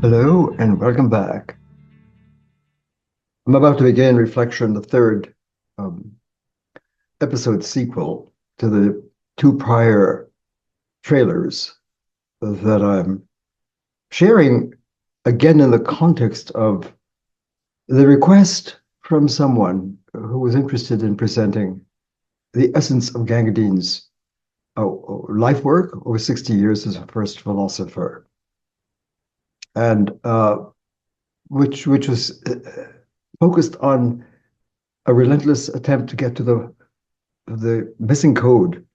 Hello and welcome back. I'm about to begin reflection, the third um, episode sequel to the two prior trailers that I'm sharing again in the context of the request from someone who was interested in presenting the essence of Gangadean's life work over 60 years as a first philosopher, and which was focused on a relentless attempt to get to the missing code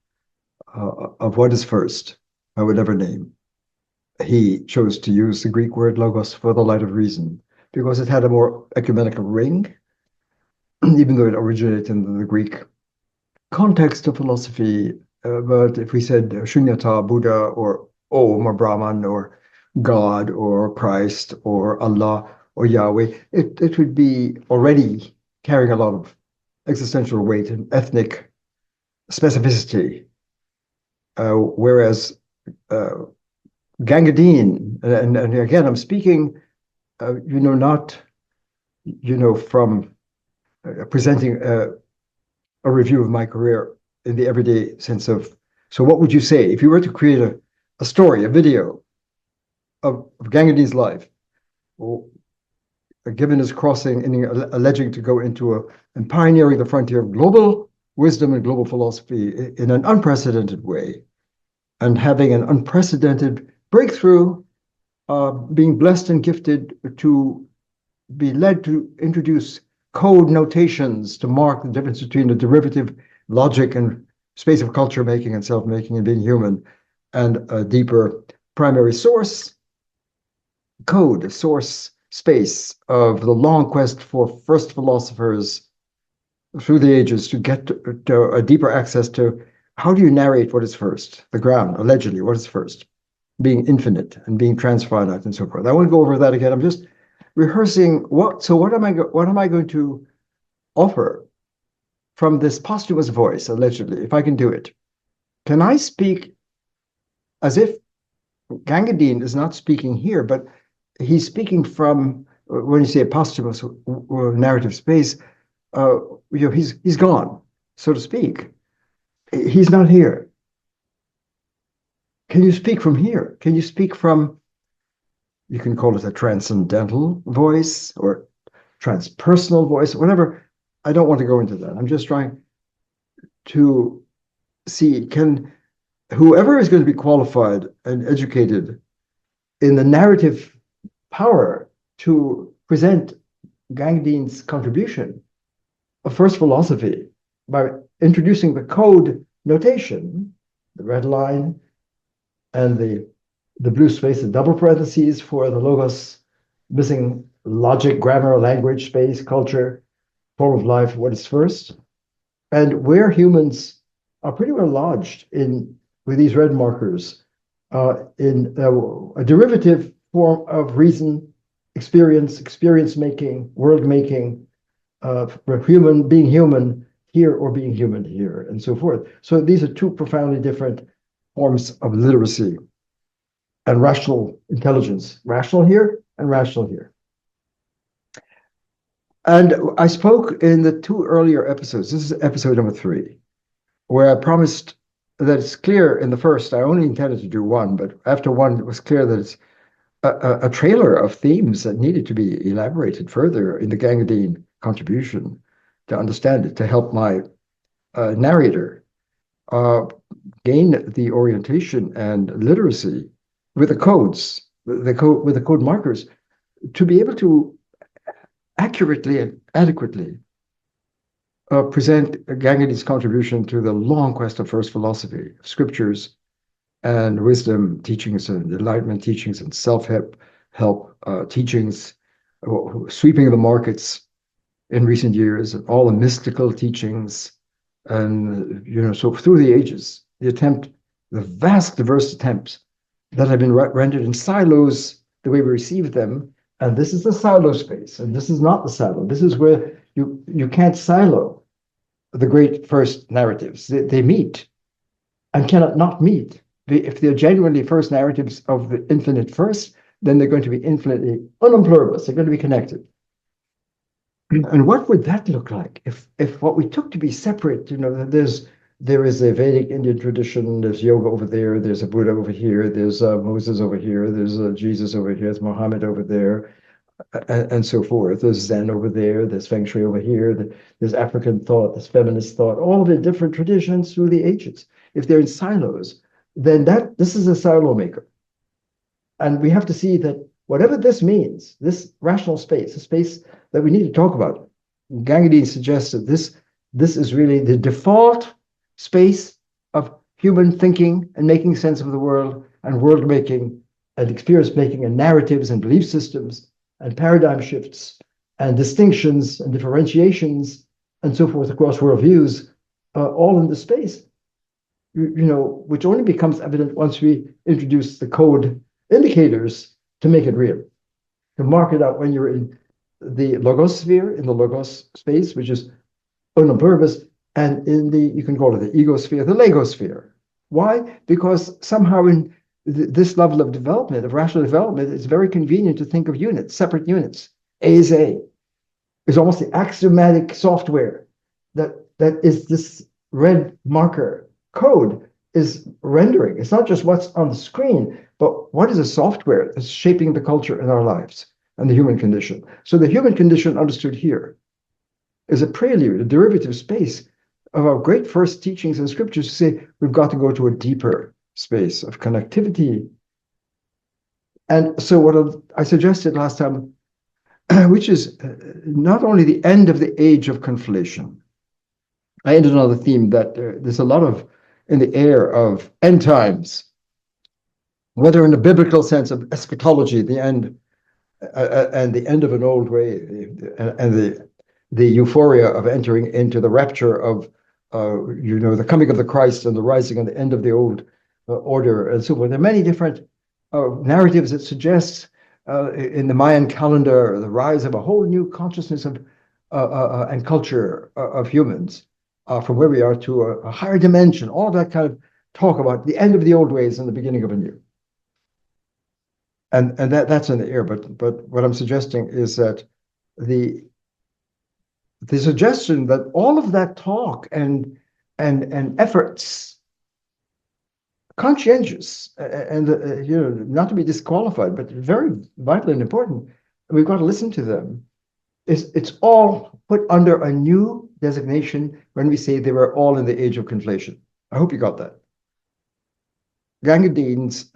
of what is first by whatever name. He chose to use the Greek word logos for the light of reason because it had a more ecumenical ring, even though it originated in the Greek context of philosophy. But if we said Shunyata, Buddha, or Om, or Brahman, or God, or Christ, or Allah, or Yahweh, it would be already carrying a lot of existential weight and ethnic specificity. Whereas Gangadean, and again, I'm speaking, not, from presenting a review of my career in the everyday sense of, so what would you say if you were to create a story, a video of Gangadean's life, given his crossing and alleging to go into and pioneering the frontier of global wisdom and global philosophy in an unprecedented way, and having an unprecedented breakthrough, being blessed and gifted to be led to introduce code notations to mark the difference between a derivative logic and space of culture making and self-making and being human, and a deeper primary source code, a source space of the long quest for first philosophers through the ages to get to a deeper access to how do you narrate what is first, the ground, allegedly, what is first, being infinite and being transfinite and so forth. I won't go over that again. I'm just rehearsing what am I going to offer from this posthumous voice, allegedly, if I can do it. Can I speak as if Gangadean is not speaking here, but he's speaking from, when you say a posthumous narrative space, he's gone, so to speak. He's not here. Can you speak from here? Can you speak from, you can call it a transcendental voice or transpersonal voice, whatever. I don't want to go into that. I'm just trying to see, can whoever is going to be qualified and educated in the narrative power to present Gangadean's contribution of first philosophy by introducing the code notation, the red line, and the blue space, the double parentheses for the logos, missing logic, grammar, language, space, culture, form of life, what is first, and where humans are pretty well lodged in with these red markers in a derivative form of reason, experience making, world making, being human here or being human here, and so forth. So these are two profoundly different forms of literacy and rational intelligence, rational here and rational here. And I spoke in the two earlier episodes, this is episode number 3, where I promised that it's clear in the first, I only intended to do one, but after one, it was clear that it's a trailer of themes that needed to be elaborated further in the Gangadean contribution to understand it, to help my narrator gain the orientation and literacy with the codes, with the code markers, to be able to accurately and adequately present Gangadean's contribution to the long quest of first philosophy, scriptures and wisdom teachings and enlightenment teachings and self-help teachings, sweeping the markets in recent years, and all the mystical teachings, and so through the ages, the vast diverse attempts that have been rendered in silos, the way we receive them, and this is the silo space, and this is not the silo. This is where you can't silo the great first narratives. They meet and cannot not meet. If they're genuinely first narratives of the infinite first, then they're going to be infinitely UnumPluribus. They're going to be connected. And what would that look like if what we took to be separate, there is a Vedic Indian tradition, there's yoga over there, there's a Buddha over here, there's Moses over here, there's Jesus over here, there's Muhammad over there, and so forth. There's Zen over there, there's Feng Shui over here, there's African thought, there's feminist thought, all of the different traditions through the ages. If they're in silos, then this is a silo maker. And we have to see that whatever this means, this rational space, a space that we need to talk about, Gangadean suggests that this is really the default space of human thinking and making sense of the world and world making and experience making and narratives and belief systems and paradigm shifts and distinctions and differentiations and so forth across worldviews, all in the space, which only becomes evident once we introduce the code indicators to make it real, to mark it out when you're in the logos sphere, in the logos space, which is UnumPluribus, and in you can call it the ego sphere, the Lego sphere. Why? Because somehow in this level of development, of rational development, it's very convenient to think of units, separate units. A is A. It's almost the axiomatic software that is this red marker code is rendering. It's not just what's on the screen, but what is a software that's shaping the culture in our lives and the human condition. So the human condition understood here is a prelude, a derivative space of our great first teachings in scriptures to say we've got to go to a deeper space of connectivity. And so what I suggested last time, which is not only the end of the age of conflation. I ended on the theme that there's a lot of in the air of end times, whether in the biblical sense of eschatology, the end, and the end of an old way, and the euphoria of entering into the rapture of the coming of the Christ and the rising and the end of the old order and so forth. There are many different narratives that suggest in the Mayan calendar the rise of a whole new consciousness of and culture of humans from where we are to a higher dimension. All that kind of talk about the end of the old ways and the beginning of a new. And that's in the air. But what I'm suggesting is that the suggestion that all of that talk and efforts, conscientious and not to be disqualified, but very vital and important, we've got to listen to them. It's all put under a new designation when we say they were all in the age of conflation. I hope you got that. Gangadean's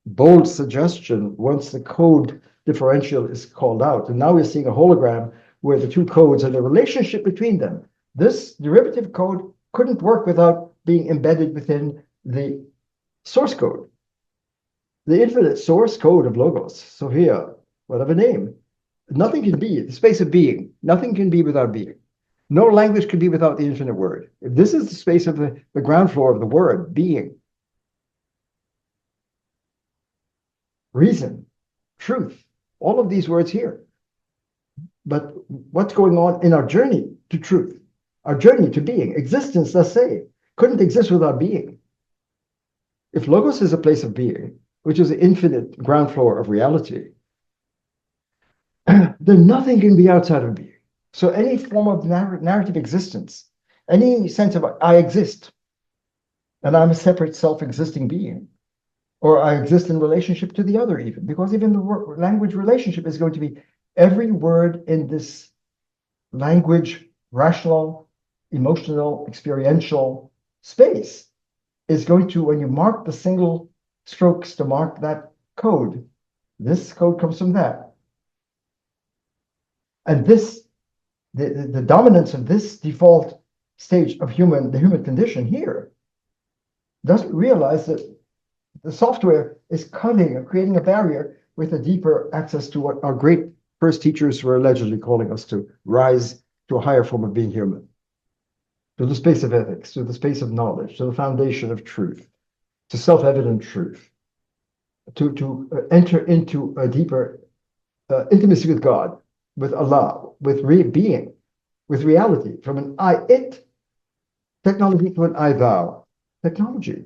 bold suggestion, once the code differential is called out, and now we're seeing a hologram where the two codes and the relationship between them. This derivative code couldn't work without being embedded within the source code, the infinite source code of logos. So here, whatever name, nothing can be the space of being. Nothing can be without being. No language can be without the infinite word. If this is the space of the ground floor of the word, being, reason, truth, all of these words here. But what's going on in our journey to truth, our journey to being, existence, let's say, couldn't exist without being. If logos is a place of being, which is the infinite ground floor of reality, then nothing can be outside of being. So any form of narrative existence, any sense of I exist, and I'm a separate self-existing being, or I exist in relationship to the other even, because even the language relationship is going to be every word in this language, rational, emotional, experiential space is going to, when you mark the single strokes to mark that code, this code comes from that. And this, the dominance of this default stage of the human condition here doesn't realize that the software is cutting or creating a barrier with a deeper access to what our great first teachers were allegedly calling us to rise to a higher form of being human, to the space of ethics, to the space of knowledge, to the foundation of truth, to self-evident truth, to enter into a deeper intimacy with God, with Allah, with being, with reality, from an I-it technology to an I-thou technology.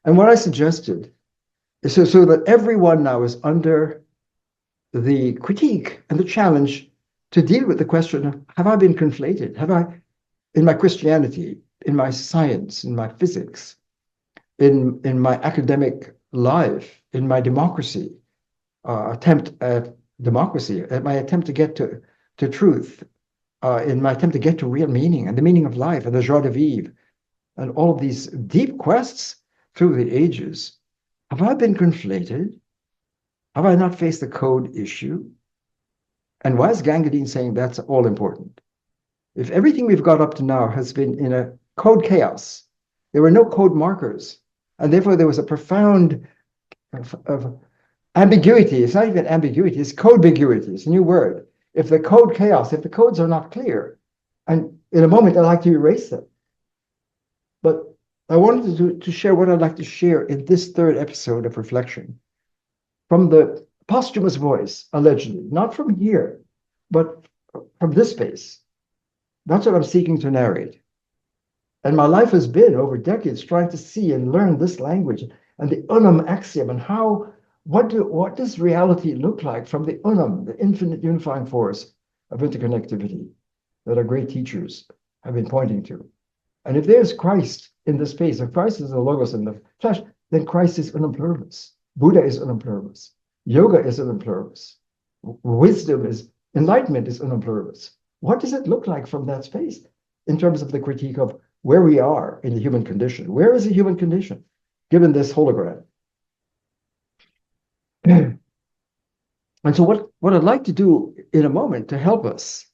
And what I suggested So that everyone now is under the critique and the challenge to deal with the question of, have I been conflated? Have I, in my Christianity, in my science, in my physics, in my academic life, in my democracy, attempt at democracy, at my attempt to get to truth, in my attempt to get to real meaning and the meaning of life and the joie de vivre, and all of these deep quests through the ages, have I been conflated? Have I not faced the code issue? And why is Gangadean saying that's all important? If everything we've got up to now has been in a code chaos, there were no code markers, and therefore there was a profound of ambiguity. It's not even ambiguity, it's codebiguity. It's a new word. If the code chaos, if the codes are not clear, and in a moment I'd like to erase them. But I wanted to share what I'd like to share in this third episode of reflection from the posthumous voice, allegedly, not from here, but from this space. That's what I'm seeking to narrate. And my life has been over decades trying to see and learn this language and the Unum Axiom and how, what does reality look like from the Unum, the infinite unifying force of interconnectivity that our great teachers have been pointing to. And if there's Christ in the space, if Christ is the Logos in the flesh, then Christ is UnumPluribus. Buddha is UnumPluribus. Yoga is UnumPluribus. Wisdom is, enlightenment is UnumPluribus. What does it look like from that space in terms of the critique of where we are in the human condition? Where is the human condition given this hologram? And so what I'd like to do in a moment to help us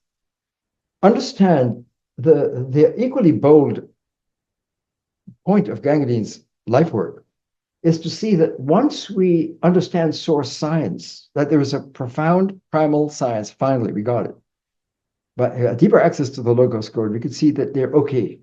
understand the equally bold point of Gangadean's life work is to see that once we understand source science, that there is a profound primal science, finally we got it, but a deeper access to the Logos code, we could see that they're okay.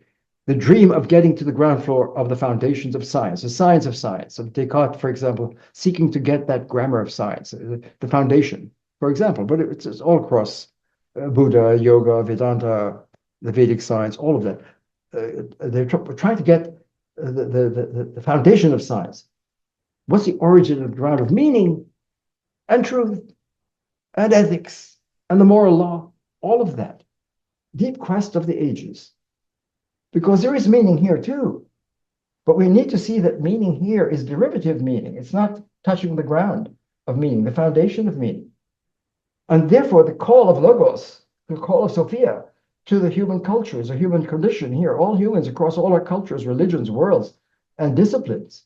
The dream of getting to the ground floor of the foundations of science, the science of science, of Descartes, for example, seeking to get that grammar of science, the foundation, for example, but it's all across Buddha, yoga, Vedanta, the Vedic science, all of that. They're trying to get the foundation of science. What's the origin of the ground of meaning and truth and ethics and the moral law? All of that. Deep quest of the ages. Because there is meaning here too. But we need to see that meaning here is derivative meaning. It's not touching the ground of meaning, the foundation of meaning. And therefore, the call of Logos, the call of Sophia to the human culture is a human condition here. All humans across all our cultures, religions, worlds, and disciplines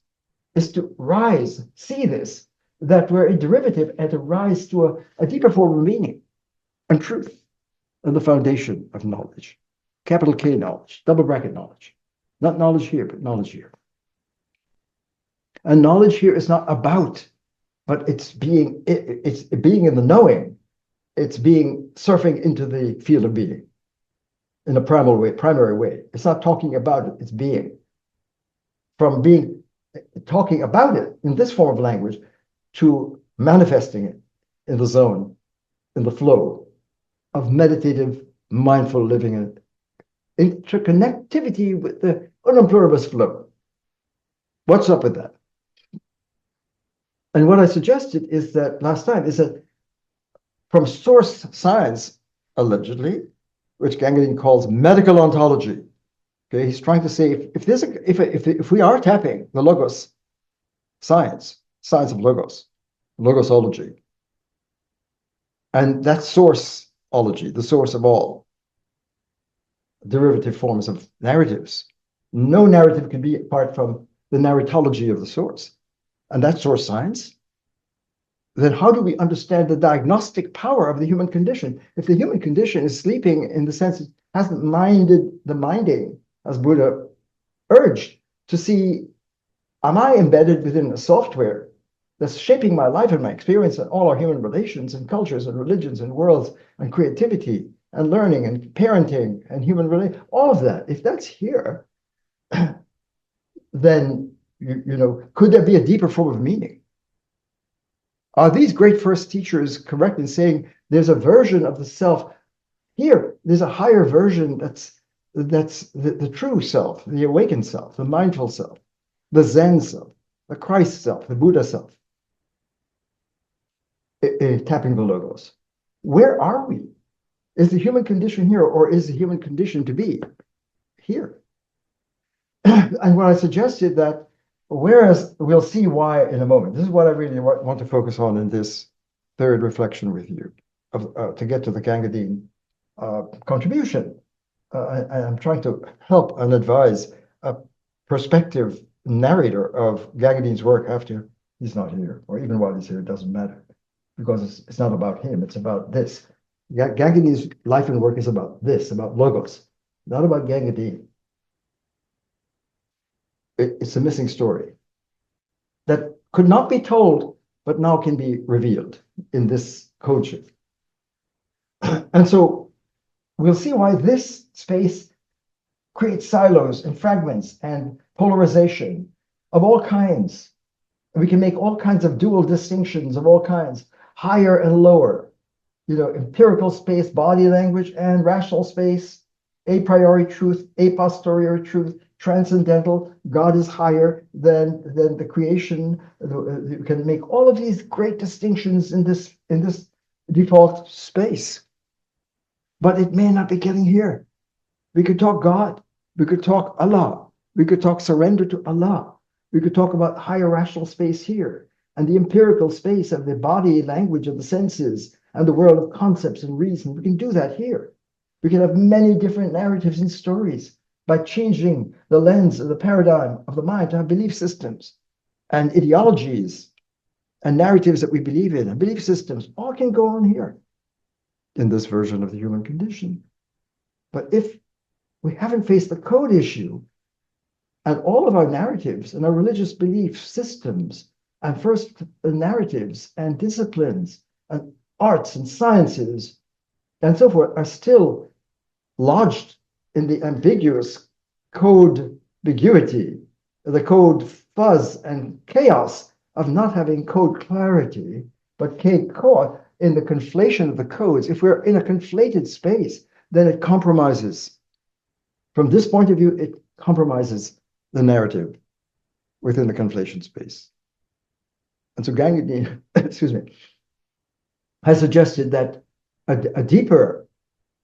is to rise, see this, that we're a derivative and to rise to a deeper form of meaning and truth and the foundation of knowledge. Capital K knowledge, double bracket knowledge. Not knowledge here, but knowledge here. And knowledge here is not about, but it's being in the knowing. It's being surfing into the field of being in a primal way, primary way. It's not talking about it, it's being. From being talking about it in this form of language to manifesting it in the zone, in the flow of meditative, mindful living and interconnectivity with the UnumPluribus flow. What's up with that? And what I suggested is that last time is that from source science, allegedly, which Gangadean calls medical ontology, okay, he's trying to say if we are tapping the Logos science of Logos, Logosology, and that sourceology, the source of all derivative forms of narratives. No narrative can be apart from the narratology of the source. And that's source science. Then how do we understand the diagnostic power of the human condition? If the human condition is sleeping in the sense it hasn't minded the minding, as Buddha urged, to see, am I embedded within a software that's shaping my life and my experience and all our human relations and cultures and religions and worlds and creativity and learning and parenting and human relation, all of that, if that's here, then, could there be a deeper form of meaning? Are these great first teachers correct in saying there's a version of the self here? There's a higher version that's the true self, the awakened self, the mindful self, the Zen self, the Christ self, the Buddha self, tapping the logos. Where are we? Is the human condition here, or is the human condition to be here? And what I suggested that, whereas we'll see why in a moment, this is what I really want to focus on in this third reflection with you, to get to the Gangadean contribution. I'm trying to help and advise a prospective narrator of Gangadean's work after he's not here, or even while he's here, it doesn't matter, because it's not about him, it's about this. Gangadean's life and work is about this, about logos, not about Gangadean. It's a missing story that could not be told, but now can be revealed in this code shift. And so we'll see why this space creates silos and fragments and polarization of all kinds. And we can make all kinds of dual distinctions of all kinds, higher and lower, empirical space, body language, and rational space, a priori truth, a posteriori truth, transcendental, God is higher than the creation. You can make all of these great distinctions in this default space. But it may not be getting here. We could talk God, we could talk Allah, we could talk surrender to Allah, we could talk about higher rational space here, and the empirical space of the body language of the senses and the world of concepts and reason. We can do that here. We can have many different narratives and stories by changing the lens of the paradigm of the mind to have belief systems and ideologies and narratives that we believe in, and belief systems all can go on here in this version of the human condition. But if we haven't faced the code issue, and all of our narratives and our religious belief systems and first narratives and disciplines and arts and sciences and so forth are still lodged in the ambiguous code ambiguity, the code fuzz and chaos of not having code clarity, but code in the conflation of the codes. If we're in a conflated space, then it compromises. From this point of view, it compromises the narrative within the conflation space. And so Gangadean, has suggested that a deeper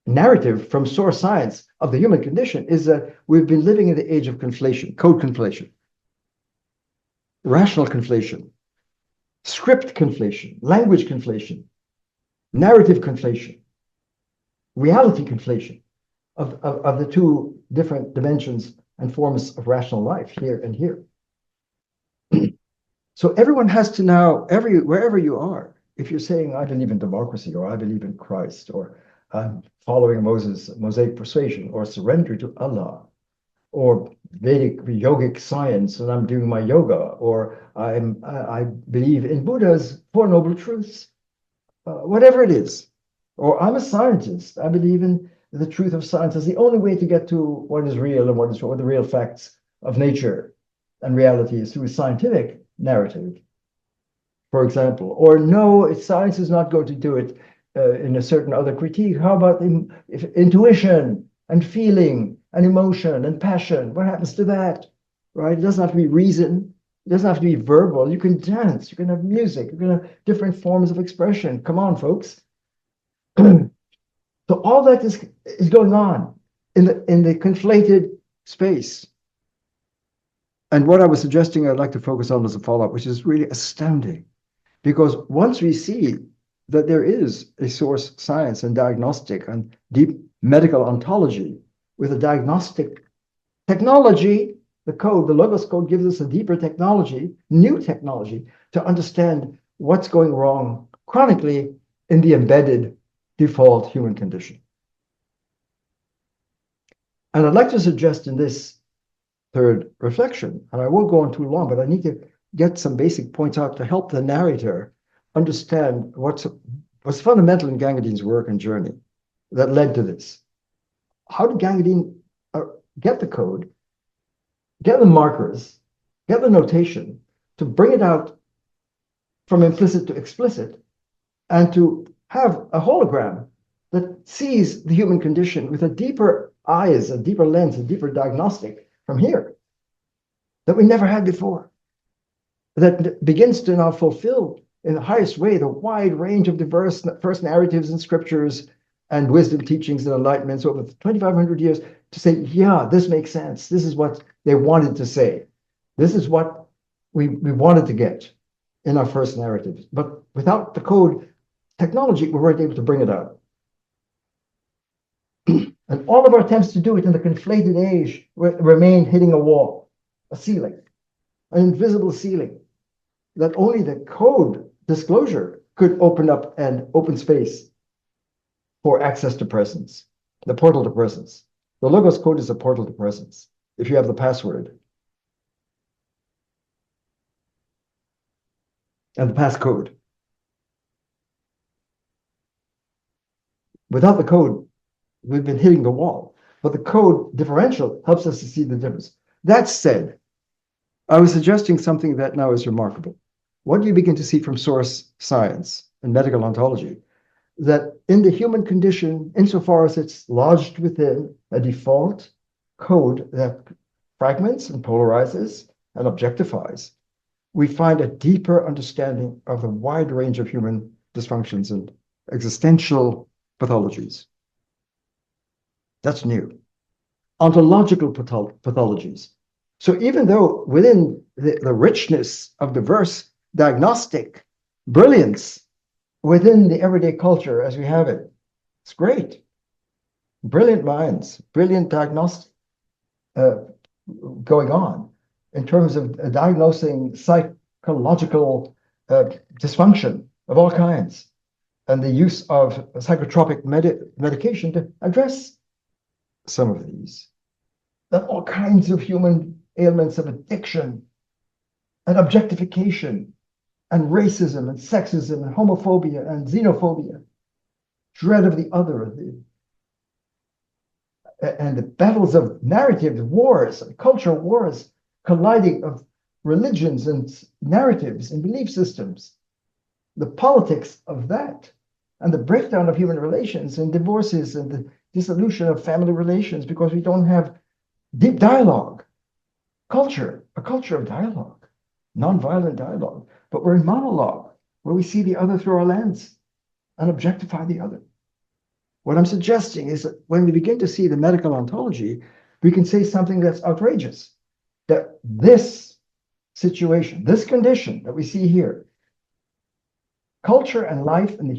narrative from source science of the human condition is that we've been living in the age of conflation, code conflation, rational conflation, script conflation, language conflation, narrative conflation, reality conflation of the two different dimensions and forms of rational life, here and here. So everyone has to now, wherever you are, if you're saying, I believe in democracy, or I believe in Christ, or I'm following Mosaic persuasion, or surrender to Allah, or Vedic yogic science, and I'm doing my yoga, or I believe in Buddha's Four Noble Truths, whatever it is, or I'm a scientist, I believe in the truth of science as the only way to get to what is real and what the real facts of nature and reality is through a scientific narrative, for example. Or no, science is not going to do it in a certain other critique. How about intuition and feeling and emotion and passion? What happens to that, right? It doesn't have to be reason. It doesn't have to be verbal. You can dance. You can have music. You can have different forms of expression. Come on, folks. So all that is going on in the conflated space. And what I was suggesting I'd like to focus on as a follow-up, which is really astounding. Because once we see that there is a source science and diagnostic and deep medical ontology with a diagnostic technology, the code, the Logos code gives us a deeper technology, new technology, to understand what's going wrong chronically in the embedded default human condition. And I'd like to suggest in this third reflection, and I won't go on too long, but I need to get some basic points out to help the narrator understand what's fundamental in Gangadean's work and journey that led to this. How did Gangadean get the code, get the markers, get the notation to bring it out from implicit to explicit, and to have a hologram that sees the human condition with a deeper eyes, a deeper lens, a deeper diagnostic from here that we never had before? that begins to now fulfill in the highest way the wide range of diverse first narratives and scriptures and wisdom teachings and enlightenments over 2,500 years to say, yeah, this makes sense. This is what they wanted to say. This is what we wanted to get in our first narratives. But without the code technology, we weren't able to bring it out. And all of our attempts to do it in the conflated age remain hitting a wall, a ceiling, an invisible ceiling that only the code disclosure could open up and open space for access to presence, the portal to presence. The Logos code is a portal to presence if you have the password and the passcode. Without the code, we've been hitting the wall. But the code differential helps us to see the difference. That said, I was suggesting something that now is remarkable. What do you begin to see from source science and medical ontology? That in the human condition, insofar as it's lodged within a default code that fragments and polarizes and objectifies, we find a deeper understanding of the wide range of human dysfunctions and existential pathologies. That's new. Ontological pathologies. So even though within the richness of diverse diagnostic brilliance within the everyday culture as we have it, it's great. Brilliant minds, brilliant diagnostic going on in terms of diagnosing psychological dysfunction of all kinds and the use of psychotropic medication to address some of these. That all kinds of human ailments of addiction and objectification and racism and sexism and homophobia and xenophobia, dread of the other, and the battles of narratives, wars, cultural wars, colliding of religions and narratives and belief systems, the politics of that, and the breakdown of human relations and divorces and the dissolution of family relations because we don't have deep dialogue, a culture of dialogue, nonviolent dialogue. But we're in monologue, where we see the other through our lens and objectify the other. What I'm suggesting is that when we begin to see the medical ontology, we can say something that's outrageous, that this situation, this condition that we see here, culture and life and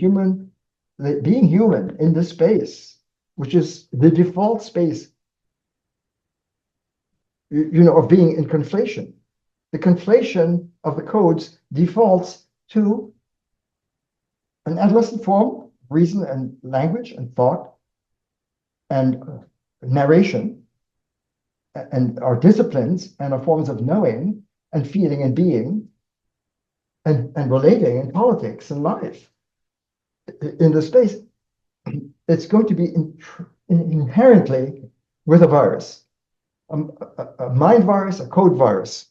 being human in this space, which is the default space, of being in conflation. The conflation of the codes defaults to an adolescent form, reason and language and thought and narration and our disciplines and our forms of knowing and feeling and being and relating in politics and life. In the space, it's going to be inherently with a virus, a mind virus, a code virus.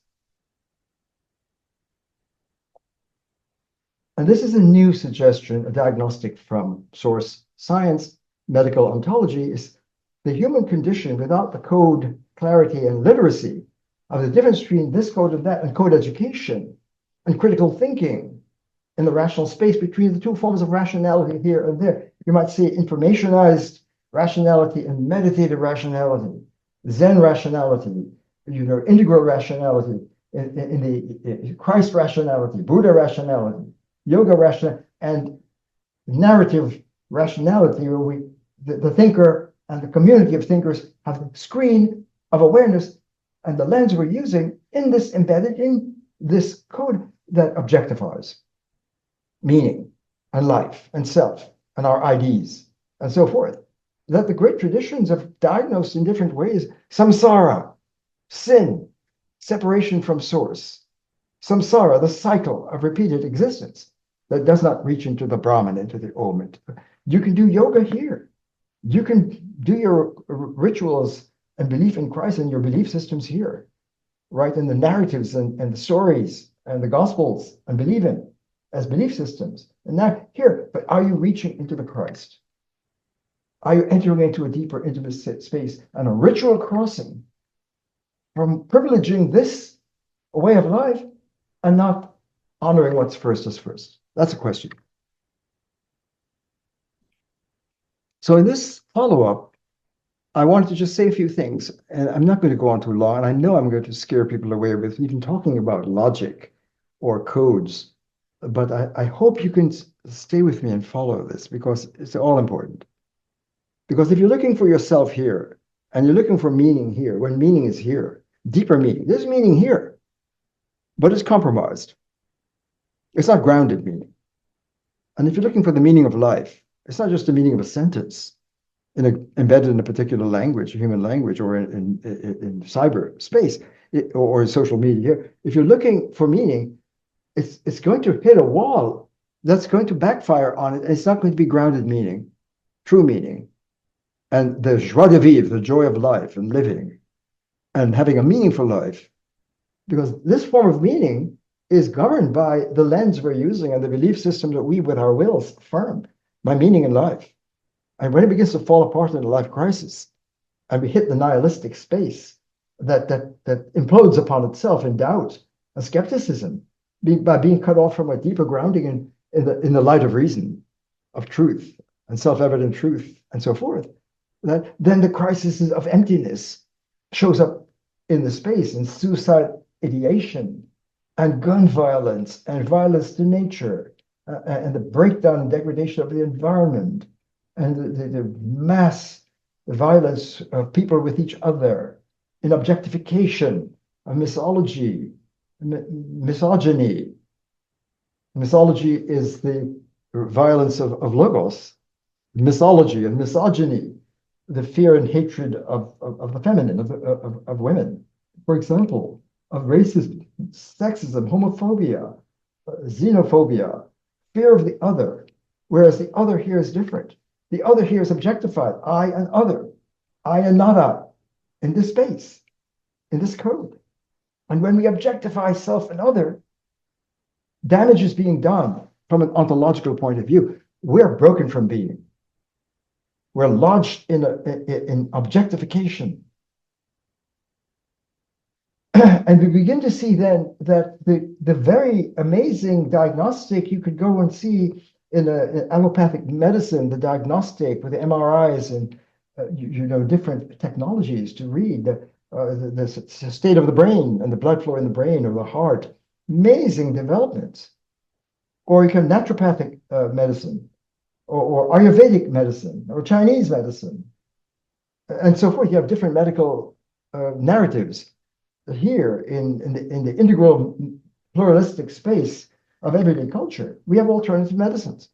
And this is a new suggestion, a diagnostic from source science, medical ontology, is the human condition without the code clarity and literacy of the difference between this code and that, and code education and critical thinking in the rational space between the two forms of rationality here and there. You might say informationized rationality and meditative rationality, Zen rationality, integral rationality, in the Christ rationality, Buddha rationality, yoga rationality, and narrative rationality, where the thinker and the community of thinkers have the screen of awareness and the lens we're using in this embedded in this code that objectifies meaning and life and self and our IDs and so forth. That the great traditions have diagnosed in different ways samsara, sin, separation from source, samsara, the cycle of repeated existence that does not reach into the Brahman, into the Om. You can do yoga here. You can do your rituals and belief in Christ and your belief systems here, right? In the narratives and the stories and the gospels and believe in as belief systems. And now here, but are you reaching into the Christ? Are you entering into a deeper intimate space and a ritual crossing from privileging this way of life and not honoring what's first as first? That's a question. So in this follow-up, I wanted to just say a few things, and I'm not going to go on too long, and I know I'm going to scare people away with even talking about logic or codes, but I hope you can stay with me and follow this because it's all important. Because if you're looking for yourself here, and you're looking for meaning here, when meaning is here, deeper meaning, there's meaning here, but it's compromised. It's not grounded meaning. And if you're looking for the meaning of life, it's not just the meaning of a sentence embedded in a particular language, a human language, or in cyberspace, or in social media. If you're looking for meaning, it's going to hit a wall that's going to backfire on it. It's not going to be grounded meaning, true meaning, and the joie de vivre, the joy of life and living, and having a meaningful life. Because this form of meaning is governed by the lens we're using and the belief system that we, with our wills, affirm by meaning in life. And when it begins to fall apart in a life crisis, and we hit the nihilistic space that implodes upon itself in doubt and skepticism, by being cut off from a deeper grounding in the light of reason, of truth, and self-evident truth, and so forth, then the crisis of emptiness shows up in the space, and suicide ideation, and gun violence, and violence to nature, and the breakdown and degradation of the environment, and the mass violence of people with each other, in objectification, of misogyny. Misogyny is the violence of logos, mythology and misogyny, the fear and hatred of the feminine, of women, for example, of racism, sexism, homophobia, xenophobia, fear of the other, whereas the other here is different. The other here is objectified, I and other, I and not I, in this space, in this code. And when we objectify self and other, damage is being done from an ontological point of view. We're broken from being. We're lodged in objectification. And we begin to see then that the very amazing diagnostic you could go and see in allopathic medicine, the diagnostic with the MRIs and different technologies to read the state of the brain and the blood flow in the brain or the heart. Amazing developments. Or you can naturopathic medicine, or Ayurvedic medicine, or Chinese medicine, and so forth. You have different medical narratives here in the integral pluralistic space of everyday culture. We have alternative medicines.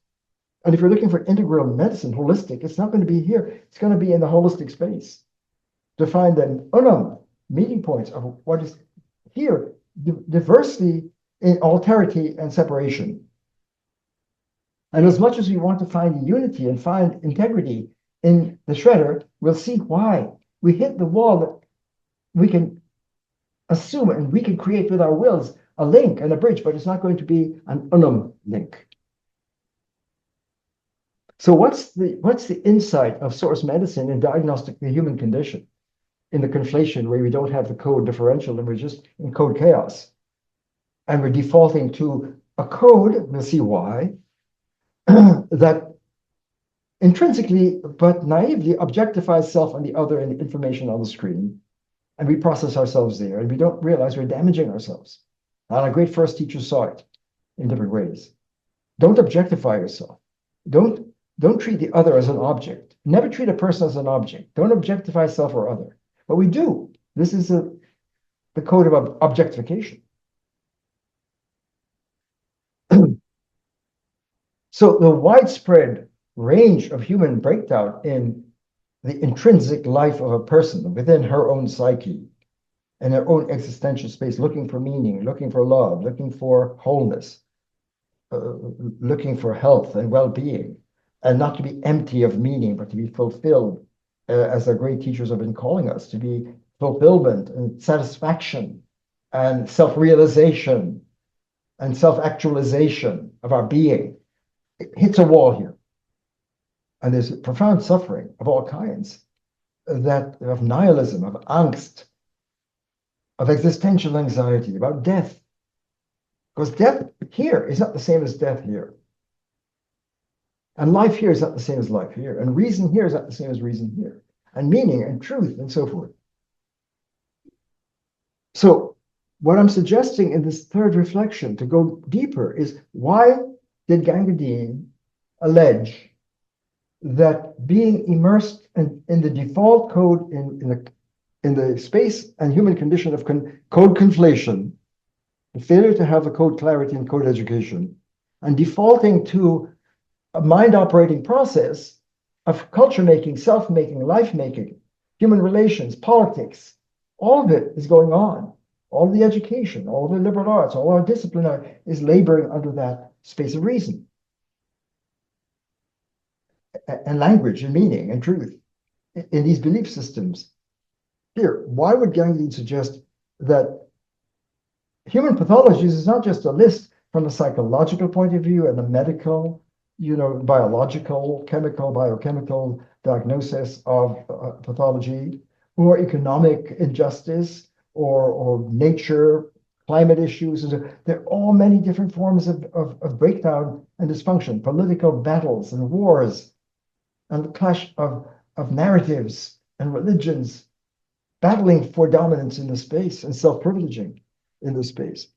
And if you're looking for integral medicine, holistic, it's not going to be here. It's going to be in the holistic space to find the meeting points of what is here, diversity in alterity and separation. And as much as we want to find unity and find integrity in the shredder, we'll see why we hit the wall that we can assume and we can create with our wills a link and a bridge, but it's not going to be an unum link. So what's the insight of source medicine in diagnostic the human condition, in the conflation where we don't have the code differential and we're just in code chaos, and we're defaulting to a code, we'll see why, that intrinsically but naively objectifies self and the other and the information on the screen, and we process ourselves there, and we don't realize we're damaging ourselves. And our great first teacher saw it in different ways. Don't objectify yourself. Don't treat the other as an object. Never treat a person as an object. Don't objectify self or other. But we do. This is the code of objectification. So the widespread range of human breakdown in the intrinsic life of a person within her own psyche and her own existential space, looking for meaning, looking for love, looking for wholeness, looking for health and well-being, and not to be empty of meaning, but to be fulfilled, as our great teachers have been calling us, to be fulfillment and satisfaction and self-realization and self-actualization of our being. It hits a wall here. And there's profound suffering of all kinds, that of nihilism, of angst, of existential anxiety, about death, Because death here is not the same as death here. And life here is not the same as life here. And reason here is not the same as reason here. And meaning and truth and so forth. So what I'm suggesting in this third reflection to go deeper is, why did Gangadean allege that being immersed in the default code in the space and human condition of code conflation, the failure to have a code clarity and code education, and defaulting to a mind operating process of culture making, self making, life making, human relations, politics, all of it is going on. All the education, all the liberal arts, all our discipline is laboring under that space of reason and language and meaning and truth in these belief systems. Here, why would Gangadean suggest that human pathologies is not just a list from a psychological point of view and a medical, biological, chemical, biochemical diagnosis of pathology, or economic injustice, or nature, climate issues? There are all many different forms of breakdown and dysfunction, political battles and wars, and the clash of narratives and religions battling for dominance in the space and self-privileging in the space.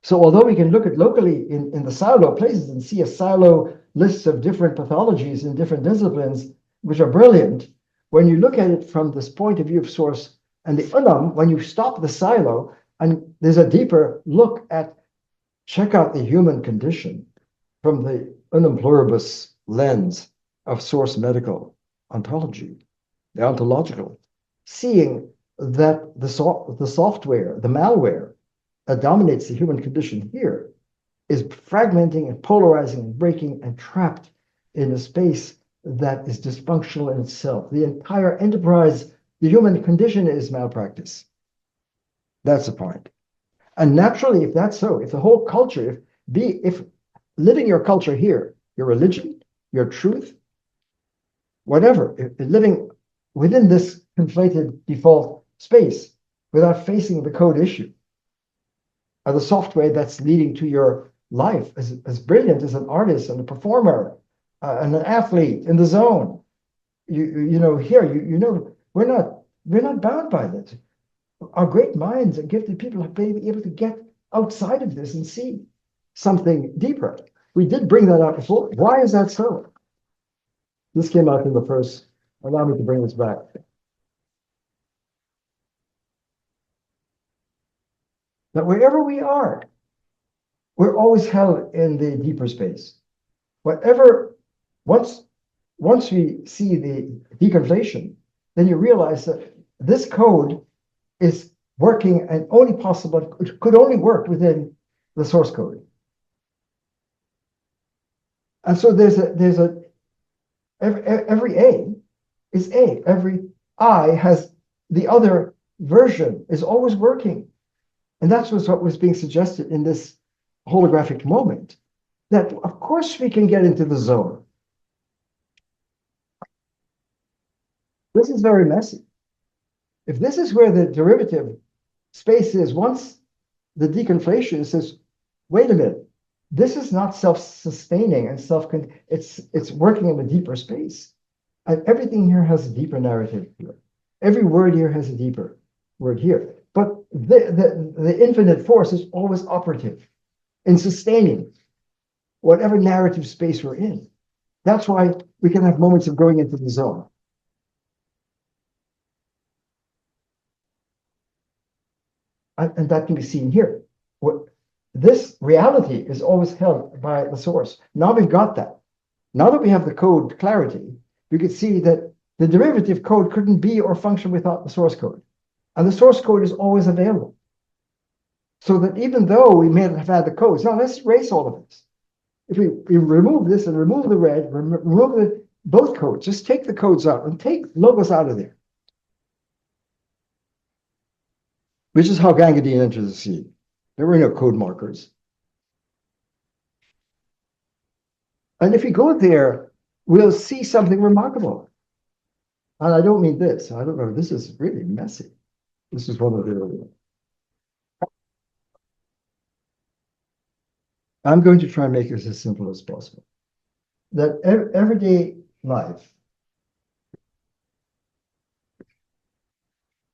So although we can look at locally in the silo places and see a silo list of different pathologies in different disciplines, which are brilliant, when you look at it from this point of view of source and the unum, when you stop the silo and there's a deeper look at, check out the human condition from the UnumPluribus lens of source medical ontology, the ontological, seeing that the software, the malware that dominates the human condition here is fragmenting and polarizing and breaking and trapped in a space that is dysfunctional in itself. The entire enterprise, the human condition, is malpractice. That's the point. And naturally, if that's so, if the whole culture, if living your culture here, your religion, your truth, whatever, if living within this conflated default space without facing the code issue, or the software that's leading to your life as brilliant as an artist and a performer and an athlete in the zone. We're not bound by this. Our great minds and gifted people have been able to get outside of this and see something deeper. We did bring that up before. Why is that so? This came out in the first. Allow me to bring this back. That wherever we are, we're always held in the deeper space. Whatever, once we see the deconflation, then you realize that this code is working and only possible, it could only work within the source code. And so every A is A. Every I has the other version is always working. And that's what was being suggested in this holographic moment, that of course we can get into the zone. This is very messy. If this is where the derivative space is, once the deconflation says, wait a minute, this is not self-sustaining and it's working in a deeper space. And everything here has a deeper narrative here. Every word here has a deeper word here. But the infinite force is always operative in sustaining whatever narrative space we're in. That's why we can have moments of going into the zone. And that can be seen here. This reality is always held by the source. Now we've got that. Now that we have the code clarity, we could see that the derivative code couldn't be or function without the source code. And the source code is always available. So that even though we may have had the codes, now let's erase all of this. If we remove this and remove the red, remove both codes, just take the codes out and take logos out of there. Which is how Gangadean enters the scene. There were no code markers. And if we go there, we'll see something remarkable. And I don't mean this. I don't know. This is really messy. This is one of the I'm going to try and make this as simple as possible. That everyday life,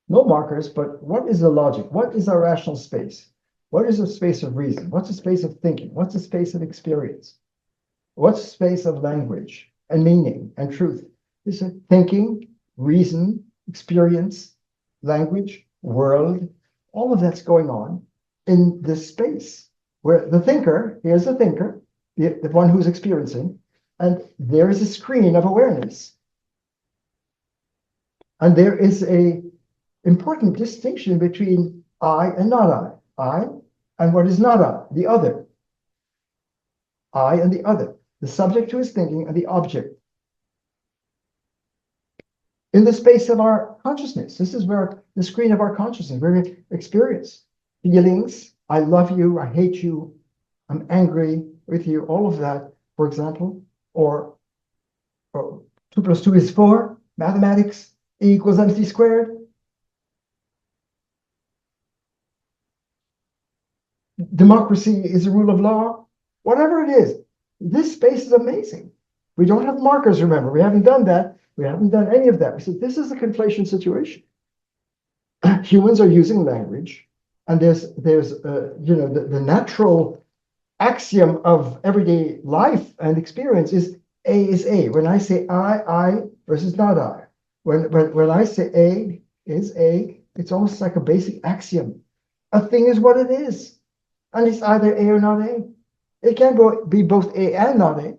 no markers, but what is the logic? What is our rational space? What is the space of reason? What's the space of thinking? What's the space of experience? What's the space of language and meaning and truth? Is it thinking, reason, experience, language, world? All of that's going on in this space where the thinker, here's the thinker, the one who's experiencing, and there is a screen of awareness. And there is a important distinction between I and not I and what is not I, the other. I and the other, the subject who is thinking and the object. In the space of our consciousness, this is where the screen of our consciousness, where we experience feelings. I love you, I hate you, I'm angry with you, all of that, for example, or 2 + 2 is 4, mathematics, E = mc squared. Democracy is a rule of law, whatever it is. This space is amazing. We don't have markers, remember. We haven't done that. We haven't done any of that. We said this is a conflation situation. Humans are using language, and there's the natural axiom of everyday life and experience is A is A. When I say I versus not I. When I say A is A, it's almost like a basic axiom. A thing is what it is. And it's either A or not A. It can be both A and not A.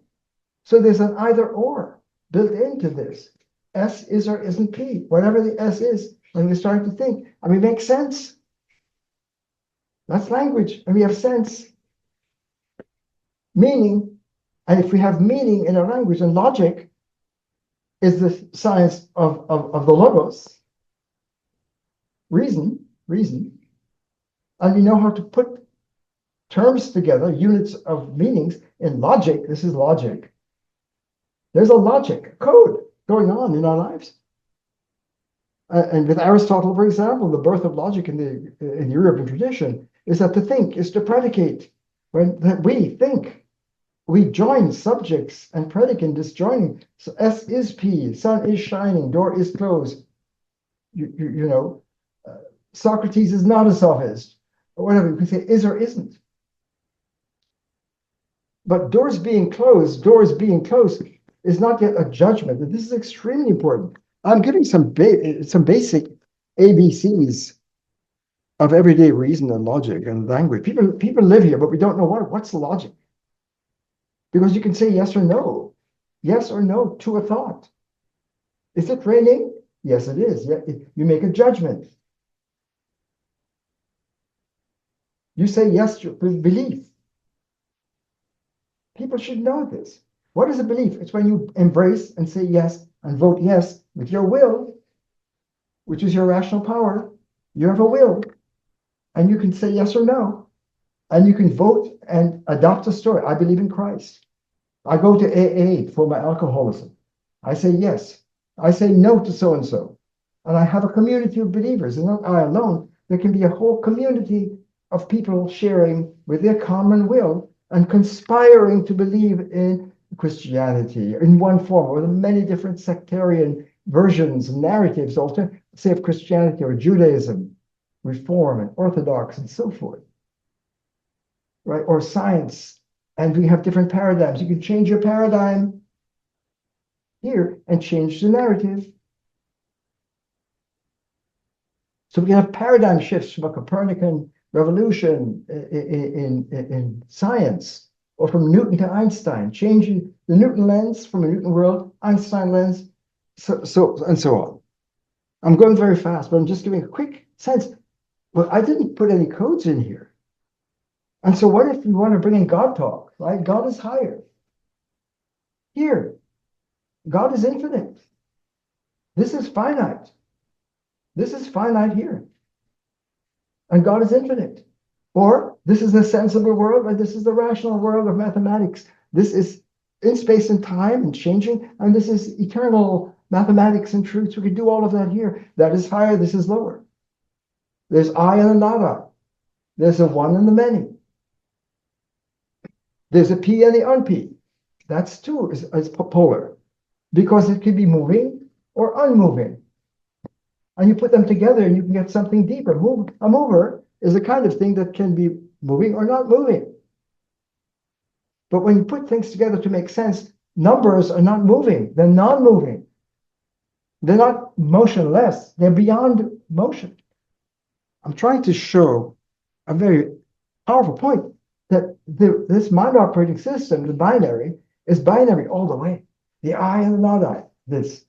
So there's an either or built into this. S is or isn't P, whatever the S is, when we start to think. And we make sense. That's language, and we have sense. Meaning, and if we have meaning in our language, and logic is the science of the logos, reason, and we know how to put terms together, units of meanings in logic. This is logic. There's a logic, code going on in our lives. And with Aristotle, for example, the birth of logic in the European tradition is that to think is to predicate. When we think, we join subjects and predicate disjoining. So S is P, sun is shining, door is closed. Socrates is not a sophist, or whatever. You can say is or isn't. But doors being closed is not yet a judgment. And this is extremely important. I'm giving some basic ABCs of everyday reason and logic and language. People live here, but we don't know what's the logic. Because you can say yes or no to a thought. Is it raining? Yes, it is. You make a judgment. You say yes to belief. People should know this. What is a belief? It's when you embrace and say yes and vote yes with your will, which is your rational power. You have a will, and you can say yes or no, and you can vote and adopt a story. I believe in Christ. I go to AA for my alcoholism. I say yes. I say no to so-and-so. And I have a community of believers, and not I alone. There can be a whole community of people sharing with their common will and conspiring to believe in Christianity in one form, or the many different sectarian versions and narratives, say of Christianity or Judaism, Reform and Orthodox and so forth, right? Or science, and we have different paradigms. You can change your paradigm here and change the narrative. So we can have paradigm shifts from a Copernican revolution in science, or from Newton to Einstein, changing the Newton lens from a Newton world, Einstein lens, so on. I'm going very fast, but I'm just giving a quick sense. Well, I didn't put any codes in here. And so what if we want to bring in God talk, right? God is higher. Here, God is infinite. This is finite. This is finite here. And God is infinite. Or this is the sensible world, and this is the rational world of mathematics. This is in space and time and changing, and this is eternal mathematics and truth. We can do all of that here. That is higher, this is lower. There's I and a not I. There's a one and the many. There's a P and the un-P. That's too is polar because it could be moving or unmoving. And you put them together and you can get something deeper. A mover is a kind of thing that can be moving or not moving. But when you put things together to make sense, numbers are not moving, they're non-moving. They're not motionless, they're beyond motion. I'm trying to show a very powerful point that this mind operating system, the binary, is binary all the way. The I and the not I, this.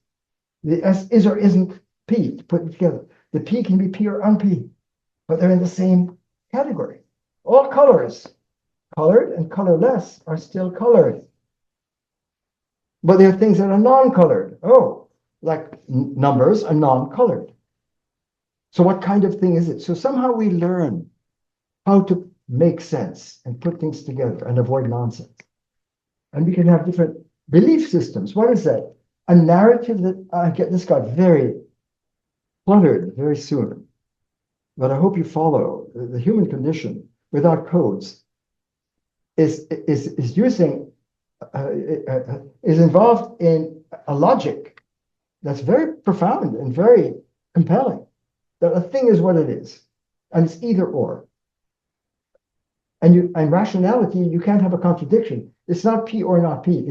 The S is or isn't P, to put it together. The P can be P or un-P, but they're in the same category. All colors, colored and colorless, are still colored. But there are things that are non-colored. Oh, like numbers are non-colored. So what kind of thing is it? So somehow we learn how to make sense and put things together and avoid nonsense. And we can have different belief systems. What is that? A narrative that this got very cluttered very soon. But I hope you follow the human condition without codes is involved in a logic that's very profound and very compelling. That a thing is what it is, and it's either or. And rationality, you can't have a contradiction. It's not P or not P.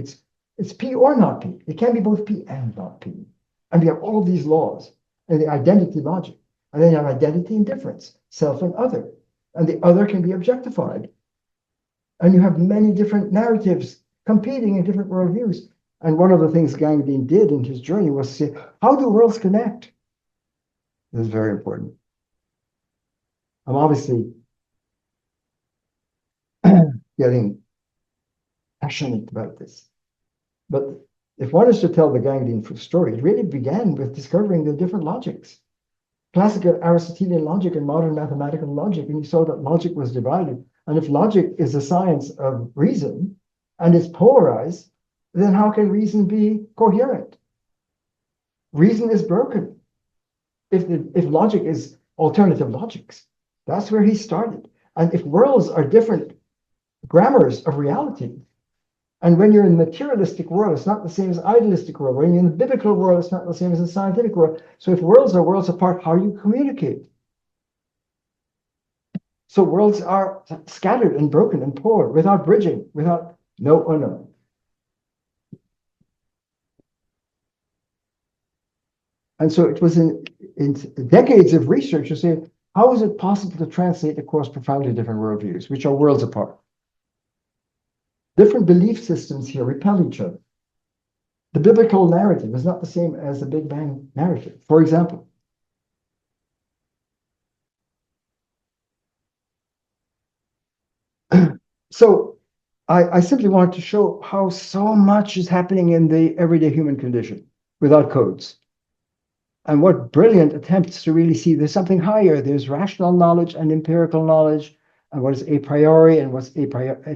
It's P or not P. It can be both P and not P. And we have all these laws and the identity logic. And then you have identity and difference, self and other. And the other can be objectified. And you have many different narratives competing in different worldviews. And one of the things Gangadean did in his journey was to say, how do worlds connect? This is very important. I'm obviously getting passionate about this. But if one is to tell the Gangadean story, it really began with discovering the different logics. Classical Aristotelian logic and modern mathematical logic, and you saw that logic was divided. And if logic is a science of reason and it's polarized, then how can reason be coherent? Reason is broken. If logic is alternative logics, that's where he started. And if worlds are different grammars of reality, and when you're in the materialistic world, it's not the same as idealistic world. When you're in the biblical world, it's not the same as the scientific world. So if worlds are worlds apart, how do you communicate? So worlds are scattered and broken and polar, without bridging, without no unknown. And so it was in decades of research to say, how is it possible to translate across profoundly different worldviews, which are worlds apart? Different belief systems here repel each other. The biblical narrative is not the same as the Big Bang narrative. For example, so I simply want to show how so much is happening in the everyday human condition without codes. And what brilliant attempts to really see there's something higher. There's rational knowledge and empirical knowledge, and what is a priori and what's a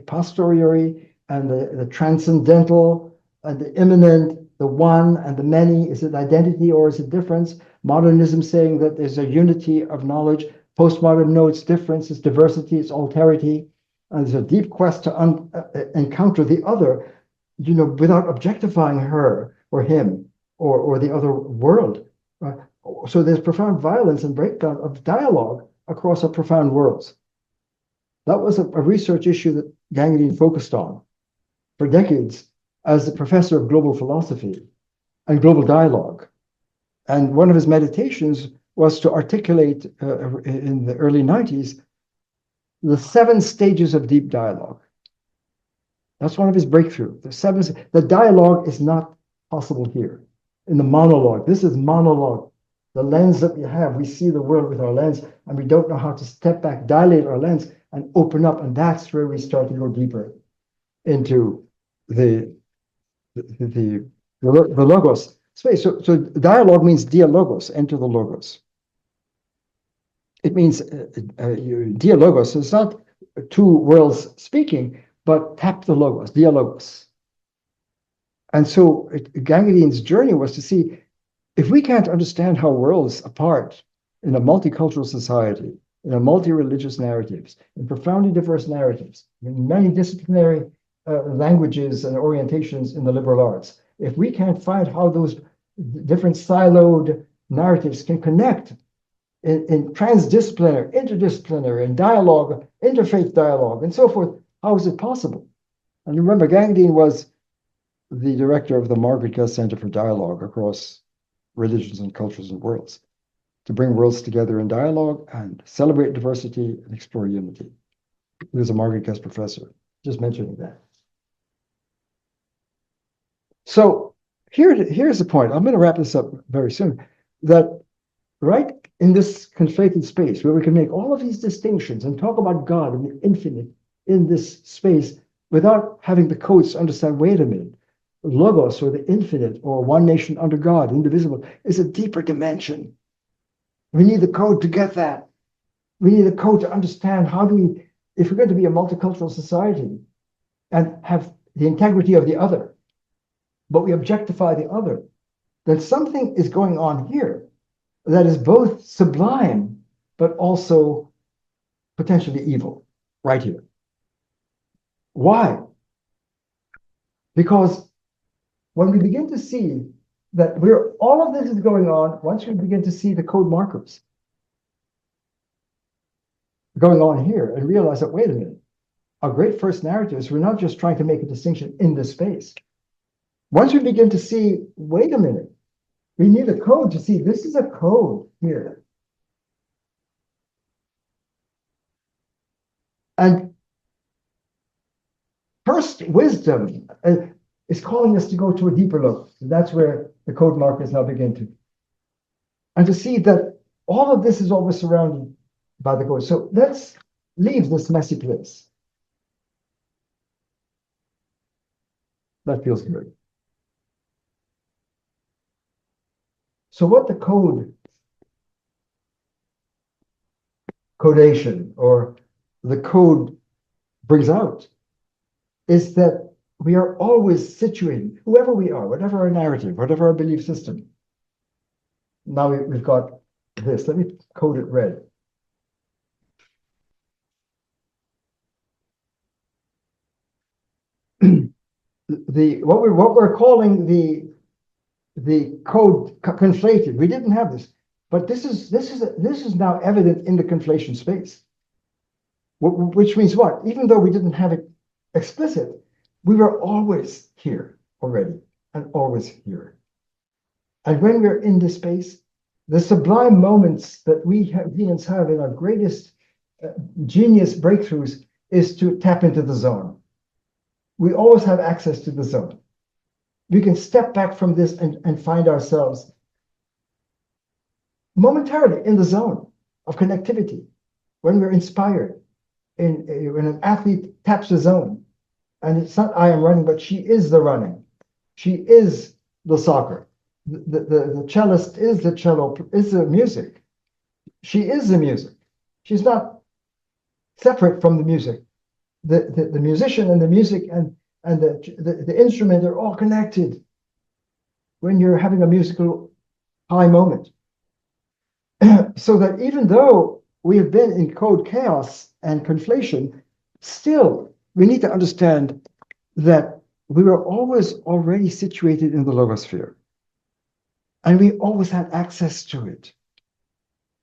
posteriori, and the transcendental and the immanent, the one and the many. Is it identity or is it difference? Modernism saying that there's a unity of knowledge. Postmodern know it's difference, it's diversity, it's alterity. And there's a deep quest to encounter the other, without objectifying her or him or the other world. So there's profound violence and breakdown of dialogue across our profound worlds. That was a research issue that Gangadean focused on for decades as the professor of global philosophy and global dialogue. And one of his meditations was to articulate in the early 90s the 7 stages of deep dialogue. That's one of his breakthroughs. The dialogue is not possible here in the monologue. This is monologue. The lens that we have, we see the world with our lens, and we don't know how to step back, dilate our lens, and open up. And that's where we start to go deeper into the logos space. So dialogue means dialogos, enter the logos. It means dialogos. It's not two worlds speaking, but tap the logos, dialogos. And so Gangadean's journey was to see if we can't understand how worlds apart in a multicultural society, in a multi-religious narratives, in profoundly diverse narratives, in many disciplinary languages and orientations in the liberal arts, if we can't find how those different siloed narratives can connect in transdisciplinary, interdisciplinary, and dialogue, interfaith dialogue, and so forth, how is it possible? And remember, Gangadean was the director of the Margaret Gus Center for Dialogue across religions and cultures and worlds, to bring worlds together in dialogue and celebrate diversity and explore unity. He was a Margaret Gus professor, just mentioning that. So here's the point. I'm going to wrap this up very soon, that right in this conflated space where we can make all of these distinctions and talk about God and the infinite in this space without having the codes to understand, wait a minute, Logos, or the infinite, or one nation under God, indivisible, is a deeper dimension. We need the code to get that. We need a code to understand how do we, if we're going to be a multicultural society and have the integrity of the other, but we objectify the other, then something is going on here that is both sublime, but also potentially evil, right here. Why? Because when we begin to see that all of this is going on, once we begin to see the code markers going on here and realize that, wait a minute, our great first narratives, we're not just trying to make a distinction in this space. Once we begin to see, wait a minute, we need a code to see this is a code here. And first wisdom is calling us to go to a deeper look. And that's where the code markers now begin to. And to see that all of this is always surrounded by the code. So let's leave this messy place. That feels good. So what the codation or the code brings out is that we are always situated, whoever we are, whatever our narrative, whatever our belief system. Now we've got this. Let me code it red. What we're calling the code conflated. We didn't have this, but this is now evident in the conflation space. Which means what? Even though we didn't have it explicit, we were always here already and always here. And when we're in this space, the sublime moments that we humans have in our greatest genius breakthroughs is to tap into the zone. We always have access to the zone. We can step back from this and find ourselves momentarily in the zone of connectivity when we're inspired. When an athlete taps the zone, and it's not I am running, but she is the running. She is the soccer. The cellist is the cello, is the music. She is the music. She's not separate from the music. The musician and the music and the instrument are all connected when you're having a musical high moment. So that even though we have been in code chaos and conflation, still we need to understand that we were always already situated in the logosphere. And we always had access to it.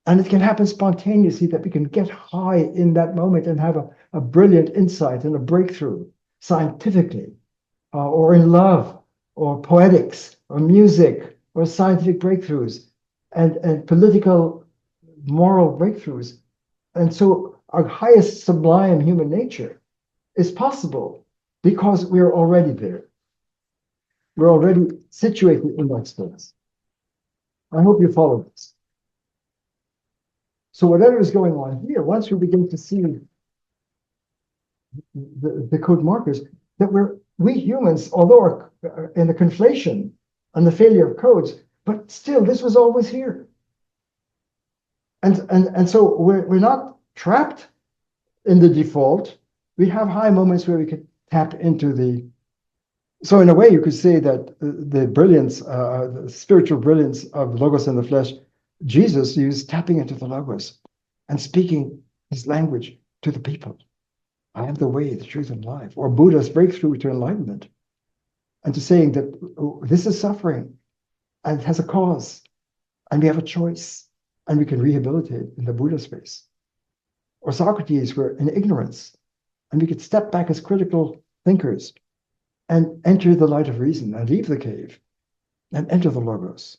And it can happen spontaneously that we can get high in that moment and have a brilliant insight and a breakthrough scientifically, or in love, or poetics, or music, or scientific breakthroughs, and political, moral breakthroughs. And so our highest sublime human nature is possible because we're already there. We're already situated in that space. I hope you follow this. So whatever is going on here, once we begin to see the code markers, that we humans, although are in the conflation and the failure of codes, but still this was always here. And so we're not trapped in the default. We have high moments where we could tap into the. So in a way, you could say that the brilliance, the spiritual brilliance of Logos in the flesh, Jesus used tapping into the Logos and speaking his language to the people. I am the way, the truth, and life, or Buddha's breakthrough to enlightenment, and to saying that this is suffering and it has a cause, and we have a choice, and we can rehabilitate in the Buddha space. Or Socrates were in ignorance, and we could step back as critical thinkers and enter the light of reason and leave the cave and enter the Logos.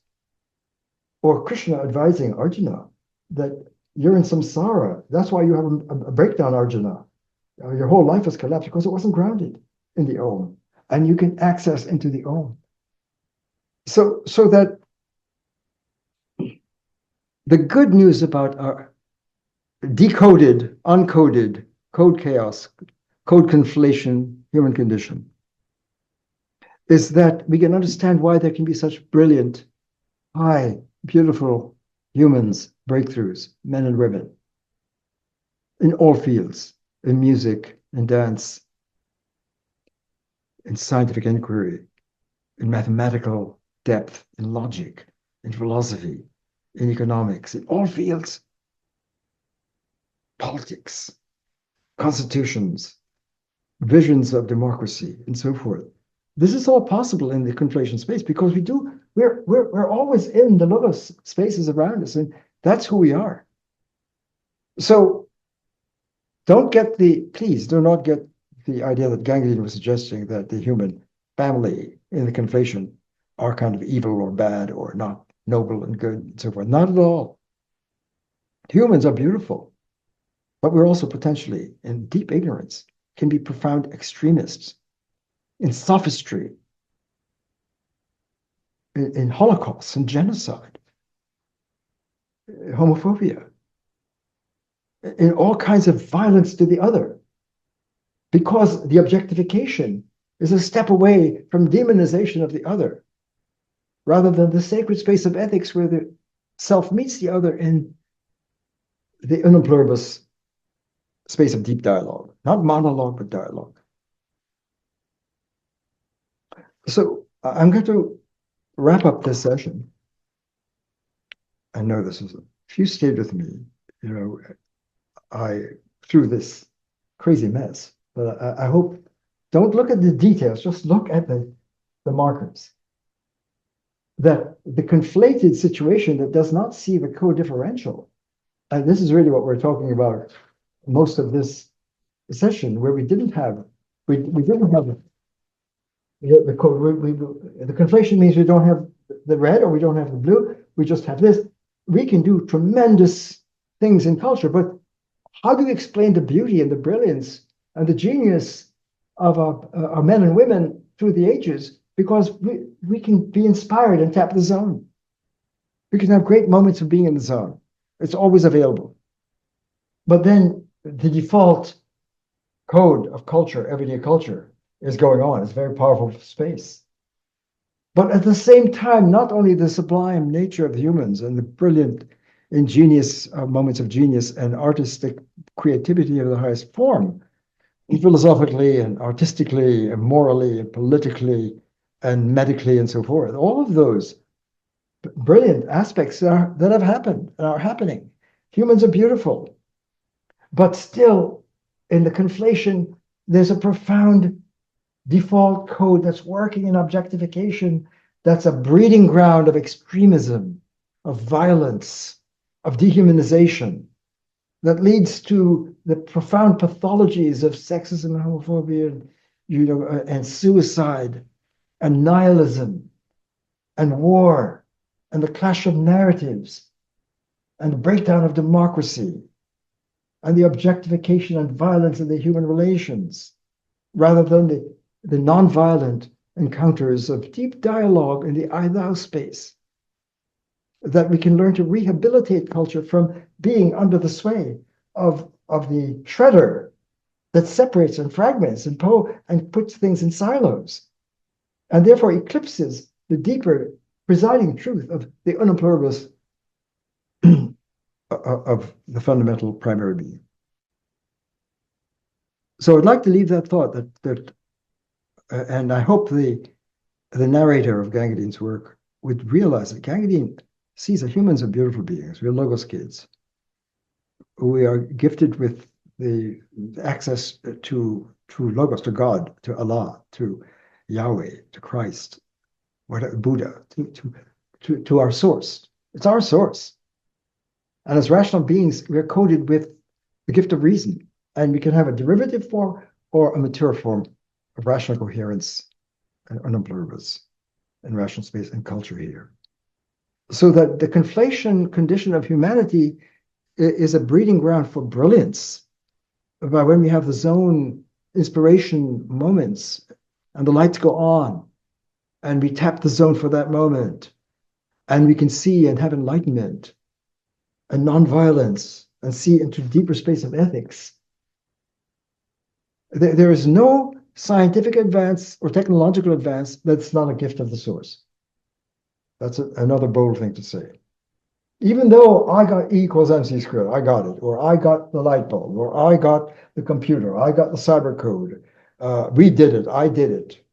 Or Krishna advising Arjuna that you're in samsara. That's why you have a breakdown, Arjuna. Your whole life has collapsed because it wasn't grounded in the Om. And you can access into the Om. So that the good news about our decoded, uncoded, code chaos, code conflation, human condition, is that we can understand why there can be such brilliant, high, beautiful humans, breakthroughs, men and women, in all fields, in music, in dance, in scientific inquiry, in mathematical depth, in logic, in philosophy, in economics, in all fields, politics, constitutions, visions of democracy, and so forth. This is all possible in the conflation space because we're always in the logos spaces around us, and that's who we are. So please do not get the idea that Gangadean was suggesting that the human family in the conflation are kind of evil or bad or not noble and good and so forth. Not at all. Humans are beautiful, but we're also potentially in deep ignorance, can be profound extremists, in sophistry, in Holocaust and genocide, homophobia, in all kinds of violence to the other, because the objectification is a step away from demonization of the other, rather than the sacred space of ethics where the self meets the other in the UnumPluribus space of deep dialogue, not monologue, but dialogue. So I'm going to wrap up this session. I know this is, if you stayed with me, through this crazy mess, but I hope, don't look at the details, just look at the markers. That the conflated situation that does not see the co-differential, and this is really what we're talking about most of this session, where we didn't have the code. The conflation means we don't have the red or we don't have the blue, we just have this. We can do tremendous things in culture, but how do we explain the beauty and the brilliance and the genius of our men and women through the ages? Because we can be inspired and tap the zone. We can have great moments of being in the zone. It's always available. But then the default code of culture, everyday culture, is going on. It's a very powerful space. But at the same time, not only the sublime nature of humans and the brilliant, ingenious moments of genius and artistic creativity of the highest form, philosophically and artistically and morally and politically and medically and so forth. All of those brilliant aspects that have happened and are happening. Humans are beautiful. But still, in the conflation, there's a profound default code that's working in objectification, that's a breeding ground of extremism, of violence, of dehumanization, that leads to the profound pathologies of sexism and homophobia, and suicide, and nihilism, and war, and the clash of narratives, and the breakdown of democracy, and the objectification and violence of the human relations, rather than the nonviolent encounters of deep dialogue in the I-thou space, that we can learn to rehabilitate culture from being under the sway of the shredder that separates and fragments and puts things in silos, and therefore eclipses the deeper presiding truth of the UnumPluribus of the fundamental primary being. So I'd like to leave that thought that and I hope the narrator of Gangadean's work would realize that Gangadean sees that humans are beautiful beings. We're logos kids. We are gifted with the access to Logos, to God, to Allah, to Yahweh, to Christ, whatever, Buddha, to our source. It's our source. And as rational beings, we're coded with the gift of reason. And we can have a derivative form or a mature form of rational coherence and UnumPluribus in rational space and culture here. So that the conflation condition of humanity is a breeding ground for brilliance. About when we have the zone inspiration moments and the lights go on and we tap the zone for that moment and we can see and have enlightenment and non-violence and see into deeper space of ethics. There is no scientific advance or technological advance that's not a gift of the source. That's another bold thing to say. Even though I got E equals MC squared, I got it, or I got the light bulb, or I got the computer, I got the cyber code. We did it, I did it.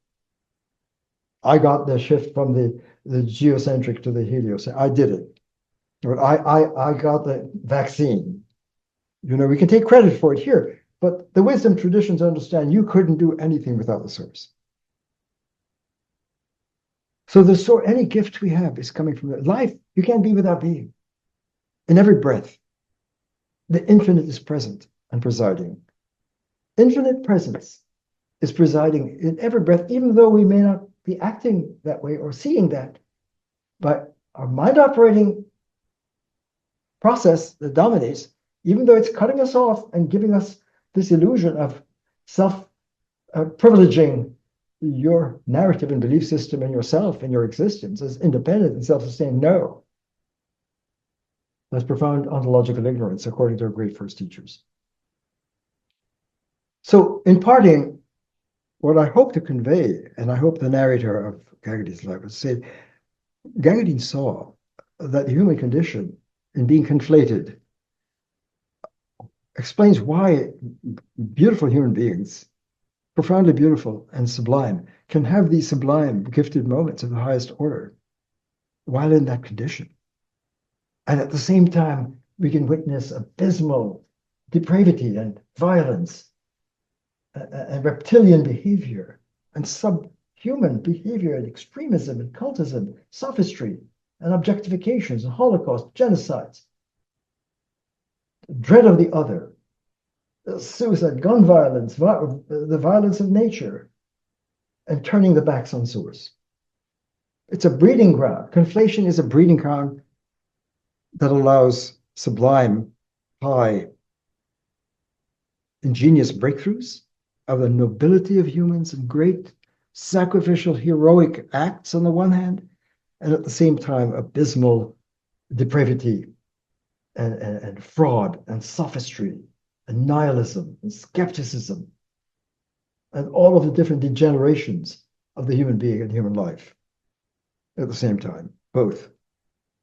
I got the shift from the geocentric to the heliocentric, I did it. Or I got the vaccine. You know, we can take credit for it here, but the wisdom traditions understand you couldn't do anything without the source. So any gift we have is coming from life. You can't be without being. In every breath, the infinite is present and presiding. Infinite presence is presiding in every breath, even though we may not be acting that way or seeing that. But our mind operating process that dominates, even though it's cutting us off and giving us this illusion of self-privileging your narrative and belief system and yourself and your existence as independent and self-sustained. No. That's profound ontological ignorance, according to our great first teachers. So, in parting, what I hope to convey, and I hope the narrator of Gangadean's life would say, Gangadean saw that the human condition, in being conflated, explains why beautiful human beings, profoundly beautiful and sublime, can have these sublime, gifted moments of the highest order while in that condition. And at the same time, we can witness abysmal depravity and violence and reptilian behavior and subhuman behavior and extremism and cultism, sophistry and objectifications and holocaust, genocides, dread of the other, suicide, gun violence, the violence of nature, and turning the backs on source. It's a breeding ground. Conflation is a breeding ground that allows sublime, high, ingenious breakthroughs of the nobility of humans and great sacrificial, heroic acts on the one hand, and at the same time, abysmal depravity and fraud and sophistry and nihilism and skepticism and all of the different degenerations of the human being and human life at the same time, both,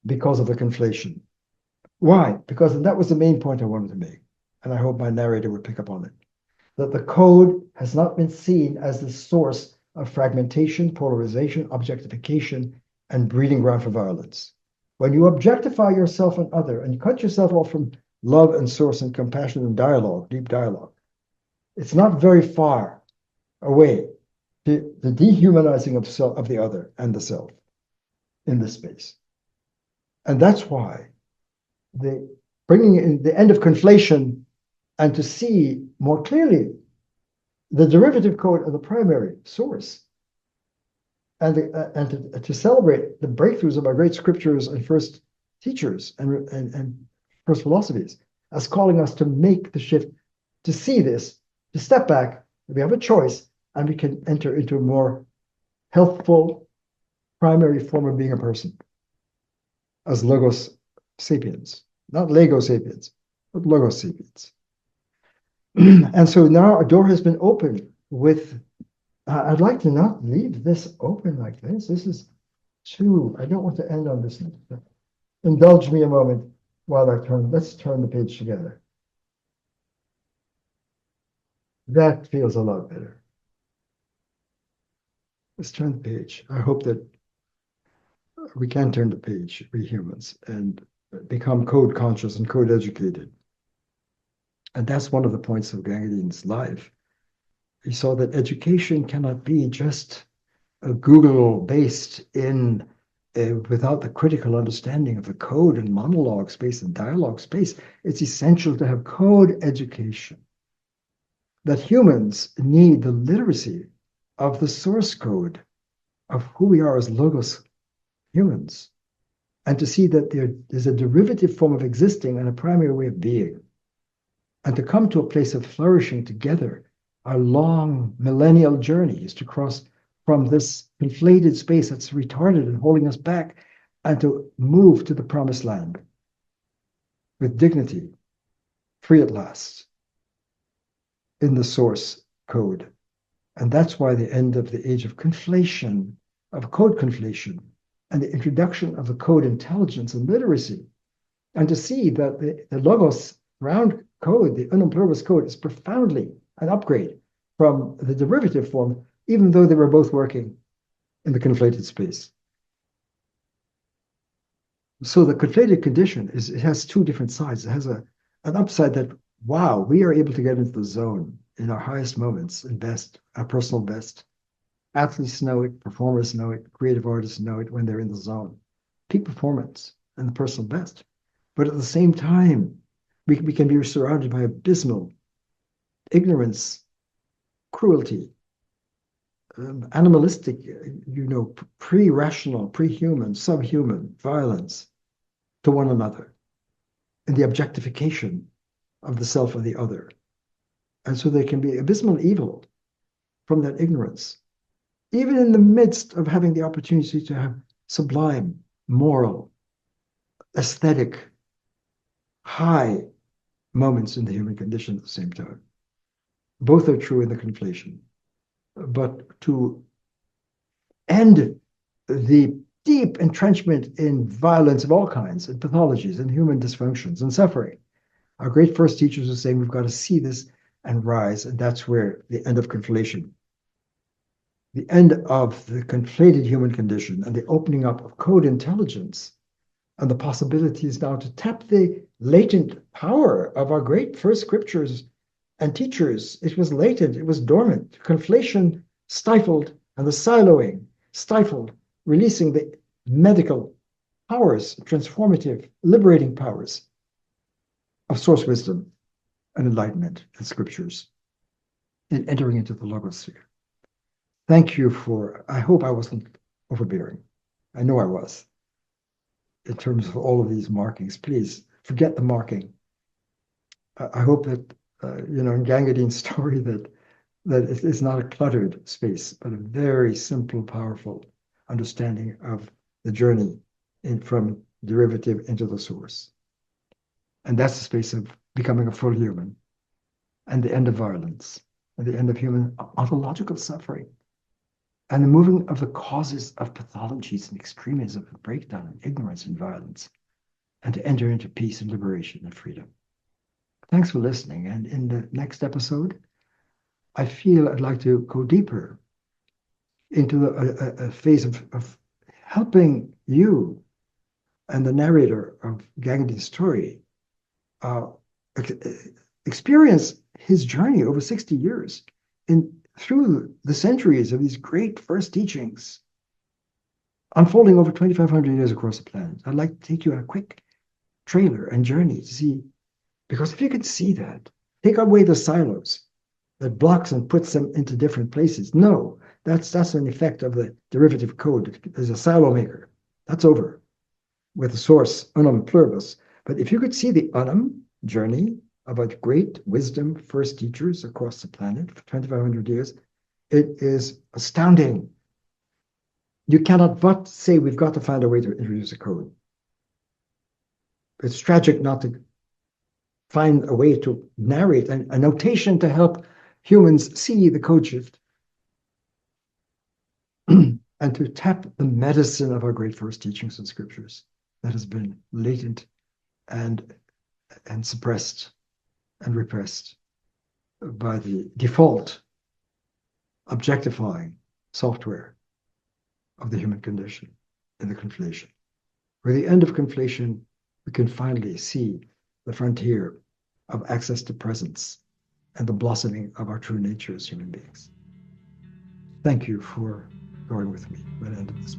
because of the conflation. Why? Because that was the main point I wanted to make, and I hope my narrator would pick up on it, that the code has not been seen as the source of fragmentation, polarization, objectification, and breeding ground for violence. When you objectify yourself and other, and you cut yourself off from love and source and compassion and dialogue, deep dialogue, it's not very far away to the dehumanizing of the other and the self in this space. And that's why bringing in the end of conflation and to see more clearly the derivative code of the primary source and to celebrate the breakthroughs of our great scriptures and first teachers and first philosophies as calling us to make the shift, to see this, to step back, we have a choice, and we can enter into a more healthful primary form of being a person as Logos sapiens, not Lego sapiens, but Logos sapiens. And so now a door has been opened with, I'd like to not leave this open like this. This is I don't want to end on this. Indulge me a moment while let's turn the page together. That feels a lot better. Let's turn the page. I hope that we can turn the page, we humans, and become code conscious and code educated. And that's one of the points of Gangadean's life. He saw that education cannot be just a Google based in without the critical understanding of the code and monologue space and dialogue space. It's essential to have code education. That humans need the literacy of the source code of who we are as logos humans, and to see that there is a derivative form of existing and a primary way of being, and to come to a place of flourishing together. Our long millennial journey is to cross from this inflated space that's retarded and holding us back, and to move to the promised land with dignity, free at last, in the source code. And that's why the end of the age of conflation, of code conflation, and the introduction of the code intelligence and literacy, and to see that the logos round code, the UnumPluribus code, is profoundly an upgrade from the derivative form, even though they were both working in the conflated space. So the conflated condition it has two different sides. It has an upside that, wow, we are able to get into the zone in our highest moments and best, our personal best. Athletes know it, performers know it, creative artists know it when they're in the zone. Peak performance and the personal best. But at the same time, we can be surrounded by abysmal ignorance, cruelty, animalistic, pre-rational, pre-human, subhuman violence to one another, and the objectification of the self and the other. And so there can be abysmal evil from that ignorance, even in the midst of having the opportunity to have sublime, moral, aesthetic, high moments in the human condition at the same time. Both are true in the conflation. But to end the deep entrenchment in violence of all kinds, and pathologies, and human dysfunctions, and suffering, our great first teachers are saying we've got to see this and rise, and that's where the end of conflation, the end of the conflated human condition, and the opening up of code intelligence, and the possibilities now to tap the latent power of our great first scriptures and teachers. It was latent, it was dormant. Conflation stifled, and the siloing stifled, releasing the medical powers, transformative, liberating powers of source wisdom and enlightenment and scriptures in entering into the logosphere. Thank you I hope I wasn't overbearing. I know I was. In terms of all of these markings, please forget the marking. I hope that, in Gangadean's story, that it's not a cluttered space, but a very simple, powerful understanding of the journey from derivative into the source. And that's the space of becoming a full human, and the end of violence, and the end of human ontological suffering, and the moving of the causes of pathologies and extremism and breakdown and ignorance and violence, and to enter into peace and liberation and freedom. Thanks for listening. And in the next episode, I feel I'd like to go deeper into a phase of helping you and the narrator of Gangadean's story experience his journey over 60 years through the centuries of these great first teachings unfolding over 2,500 years across the planet. I'd like to take you on a quick trailer and journey to see, because if you could see that, take away the silos that blocks and puts them into different places. No, that's an effect of the derivative code. There's a silo maker. That's over with the source, UnumPluribus. But if you could see the Unum journey of a great wisdom first teachers across the planet for 2,500 years, it is astounding. You cannot but say we've got to find a way to introduce a code. It's tragic not to find a way to narrate a notation to help humans see the code shift and to tap the medicine of our great first teachings and scriptures that has been latent and suppressed and repressed by the default objectifying software of the human condition in the conflation. With the end of conflation, we can finally see the frontier of access to presence and the blossoming of our true nature as human beings. Thank you for going with me to the end of this.